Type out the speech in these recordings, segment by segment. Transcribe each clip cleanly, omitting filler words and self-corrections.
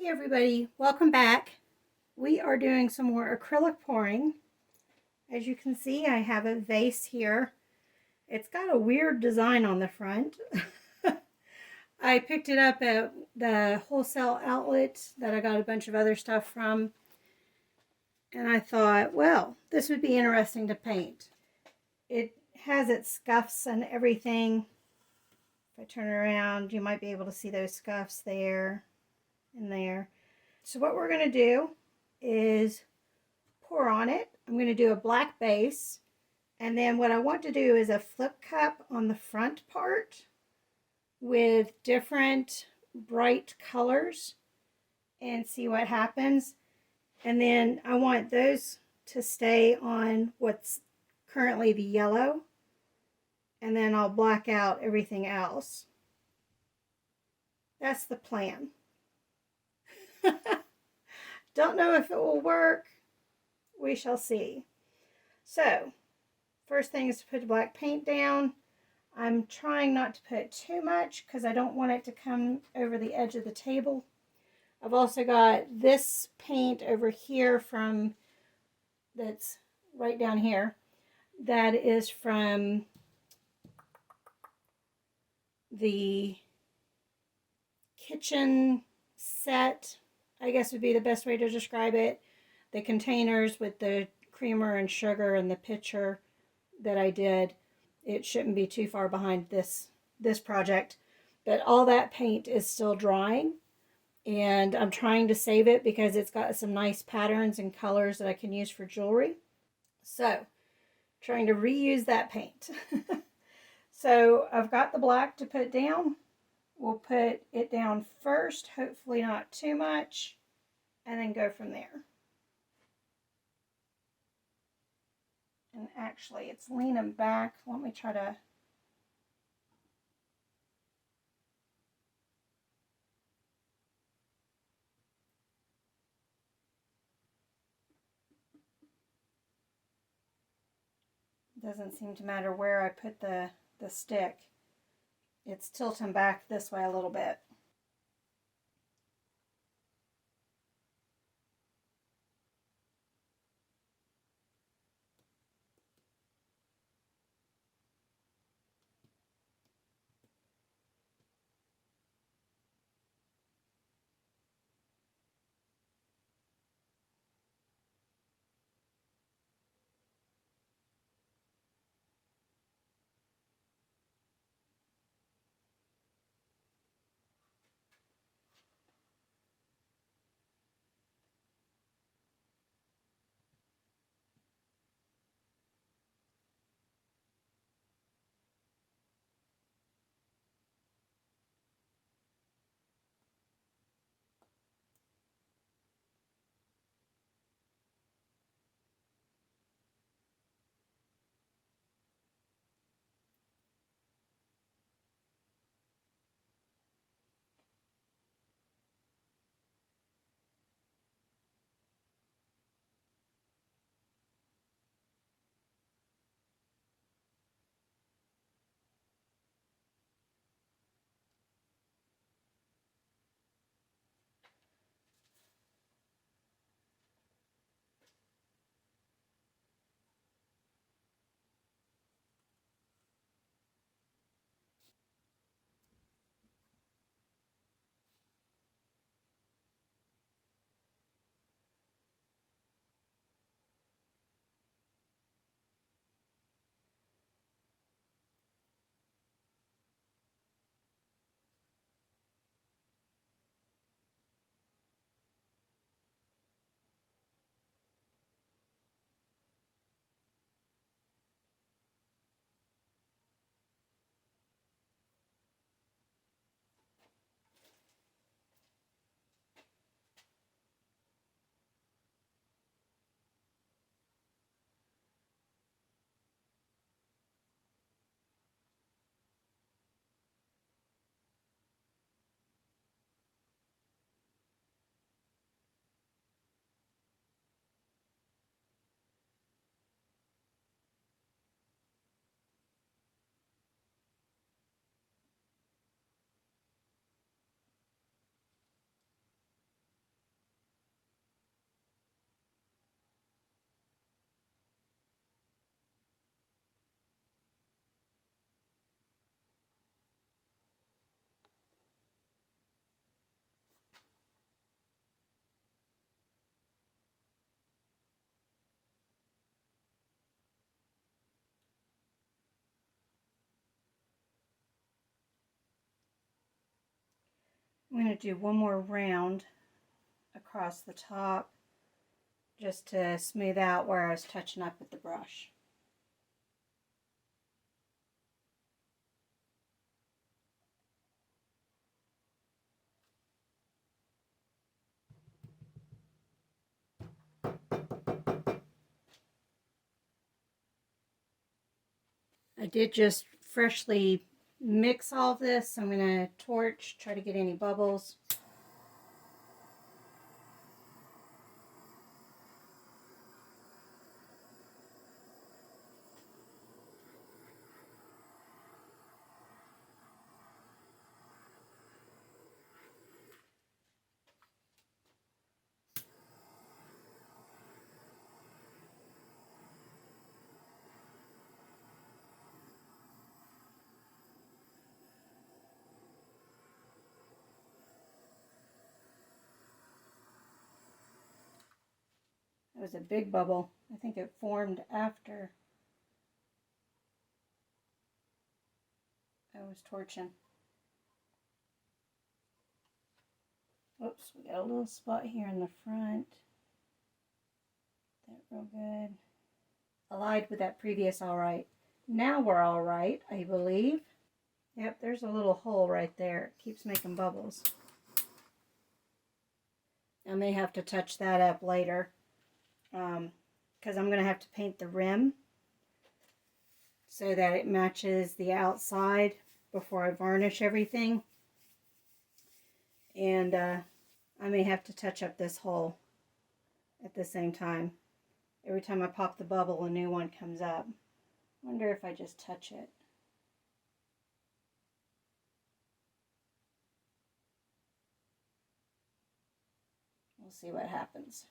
Hey everybody, welcome back. We are doing some more acrylic pouring. As you can see, I have a vase here. It's got a weird design on the front. I picked it up at the wholesale outlet that I got a bunch of other stuff from. And I thought, well, this would be interesting to paint. It has its scuffs and everything. If I turn around, you might be able to see those scuffs there and there. So what we're going to do is pour on it. I'm going to do a black base, and then what I want to do is a flip cup on the front part with different bright colors and see what happens. And then I want those to stay on what's currently the yellow, and then I'll black out everything else. That's the plan. Don't know if it will work. We shall see. So, first thing is to put the black paint down. I'm trying not to put too much because I don't want it to come over the edge of the table. I've also got this paint over here that's right down here. That is from the kitchen set, I guess would be the best way to describe it. The containers with the creamer and sugar and the pitcher that I did. It shouldn't be too far behind this project, but all that paint is still drying, and I'm trying to save it because it's got some nice patterns and colors that I can use for jewelry. So, trying to reuse that paint. So, I've got the black to put down. We'll put it down first, hopefully not too much, and then go from there. And actually, it's leaning back. Let me try to... Doesn't seem to matter where I put the stick. It's tilting back this way a little bit. I'm going to do one more round across the top just to smooth out where I was touching up with the brush. I did just freshly mix all of this, so I'm going to torch, try to get any bubbles. It was a big bubble. I think it formed after I was torching. Oops, we got a little spot here in the front. That real good. I lied with that previous all right. Now we're all right, I believe. Yep, there's a little hole right there. It keeps making bubbles. I may have to touch that up later because I'm going to have to paint the rim so that it matches the outside before I varnish everything. And I may have to touch up this hole at the same time. Every time I pop the bubble, a new one comes up. I wonder if I just touch it. We'll see what happens.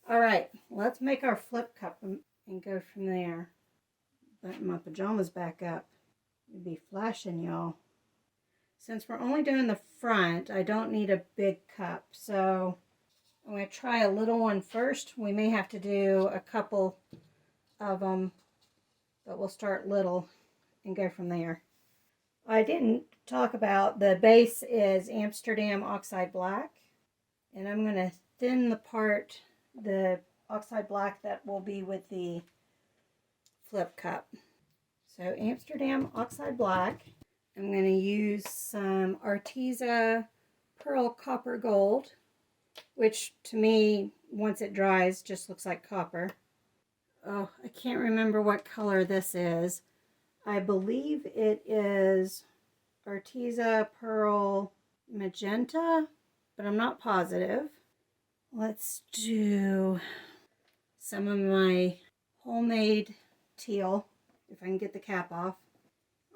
All right, let's make our flip cup and go from there. Button my pajamas back up. It'd be flashing, y'all. Since we're only doing the front, I don't need a big cup, so I'm going to try a little one first. We may have to do a couple of them, but we'll start little and go from there. I didn't talk about the base is Amsterdam Oxide Black, and I'm going to thin the Oxide Black that will be with the flip cup. So Amsterdam Oxide Black. I'm going to use some Arteza Pearl Copper Gold, which to me, once it dries, just looks like copper. Oh, I can't remember what color this is. I believe it is Arteza Pearl Magenta, but I'm not positive. Let's do some of my homemade teal, if I can get the cap off.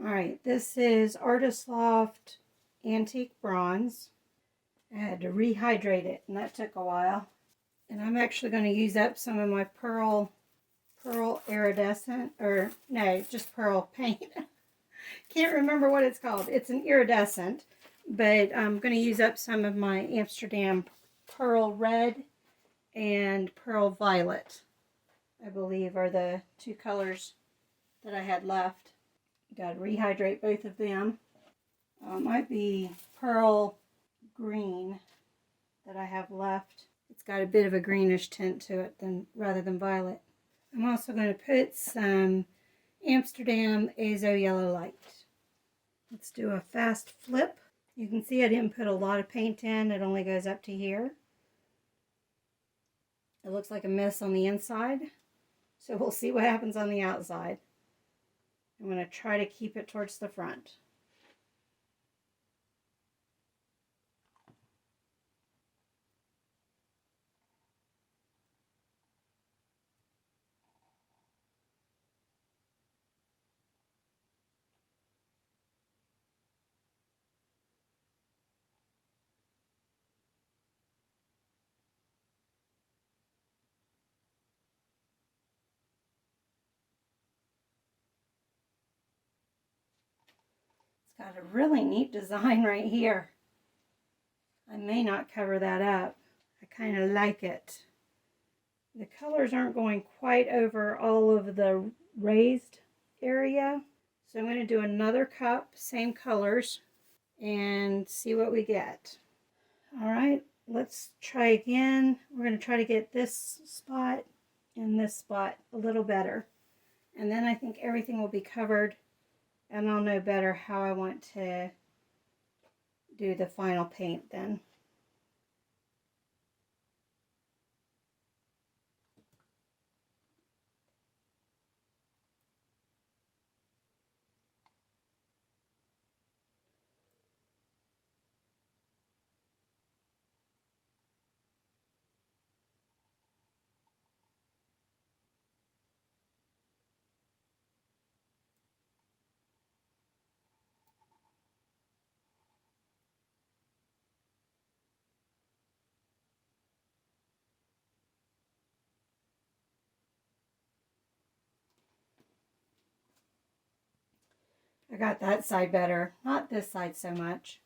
Alright, this is Artist Loft Antique Bronze. I had to rehydrate it, and that took a while. And I'm actually going to use up some of my pearl iridescent, or no, just pearl paint. Can't remember what it's called. It's an iridescent, but I'm going to use up some of my Amsterdam Pearl Red and Pearl Violet, I believe, are the two colors that I had left. Got to rehydrate both of them. Might be Pearl Green that I have left. It's got a bit of a greenish tint to it rather than violet. I'm also going to put some Amsterdam Azo Yellow Light. Let's do a fast flip. You can see I didn't put a lot of paint in. It only goes up to here. It looks like a mess on the inside. So we'll see what happens on the outside. I'm going to try to keep it towards the front. Got a really neat design right here. I may not cover that up. I kind of like it. The colors aren't going quite over all of the raised area. So I'm going to do another cup, same colors. and see what we get. All right, let's try again. We're going to try to get this spot and this spot a little better. And then I think everything will be covered and I'll know better how I want to do the final paint then. I got that side better, not this side so much.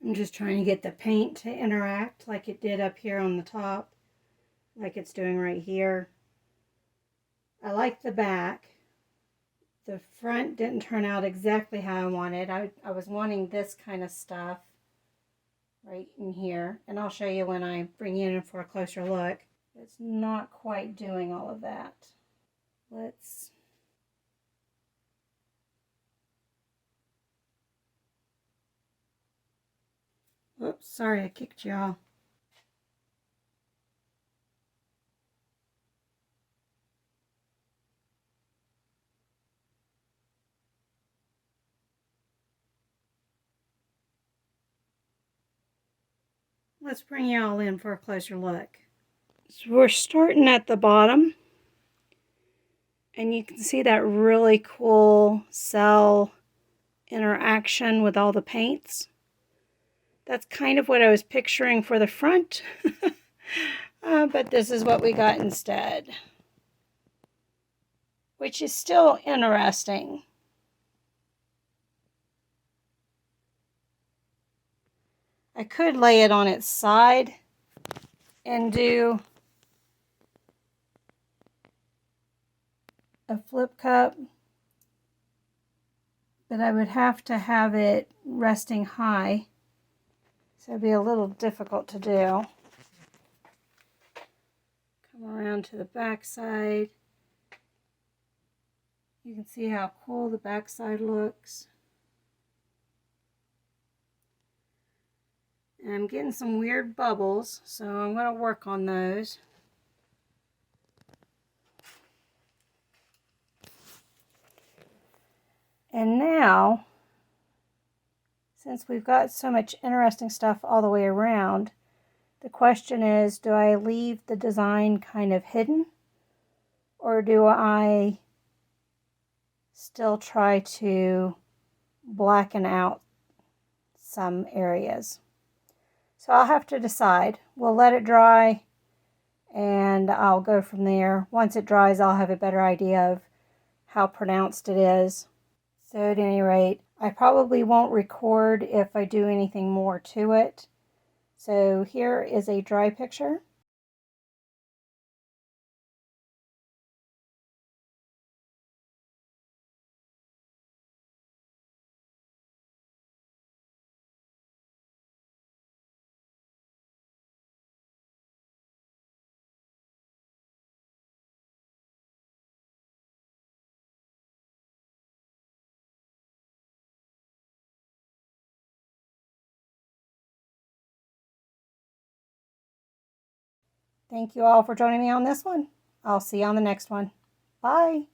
I'm just trying to get the paint to interact like it did up here on the top, like it's doing right here. I like the back. The front didn't turn out exactly how I wanted. I was wanting this kind of stuff right in here, and I'll show you when I bring you in for a closer look. It's not quite doing all of that. Let's oops, sorry I kicked y'all. Let's bring y'all in for a closer look. So we're starting at the bottom, and you can see that really cool cell interaction with all the paints. That's kind of what I was picturing for the front, but this is what we got instead, which is still interesting. I could lay it on its side and do a flip cup, but I would have to have it resting high, so it'd be a little difficult to do. Come around to the back side. You can see how cool the back side looks. And I'm getting some weird bubbles, so I'm going to work on those. And now, since we've got so much interesting stuff all the way around, the question is, do I leave the design kind of hidden? Or do I still try to blacken out some areas? So I'll have to decide. We'll let it dry and I'll go from there. Once it dries, I'll have a better idea of how pronounced it is. So at any rate, I probably won't record if I do anything more to it. So here is a dry picture. Thank you all for joining me on this one. I'll see you on the next one. Bye.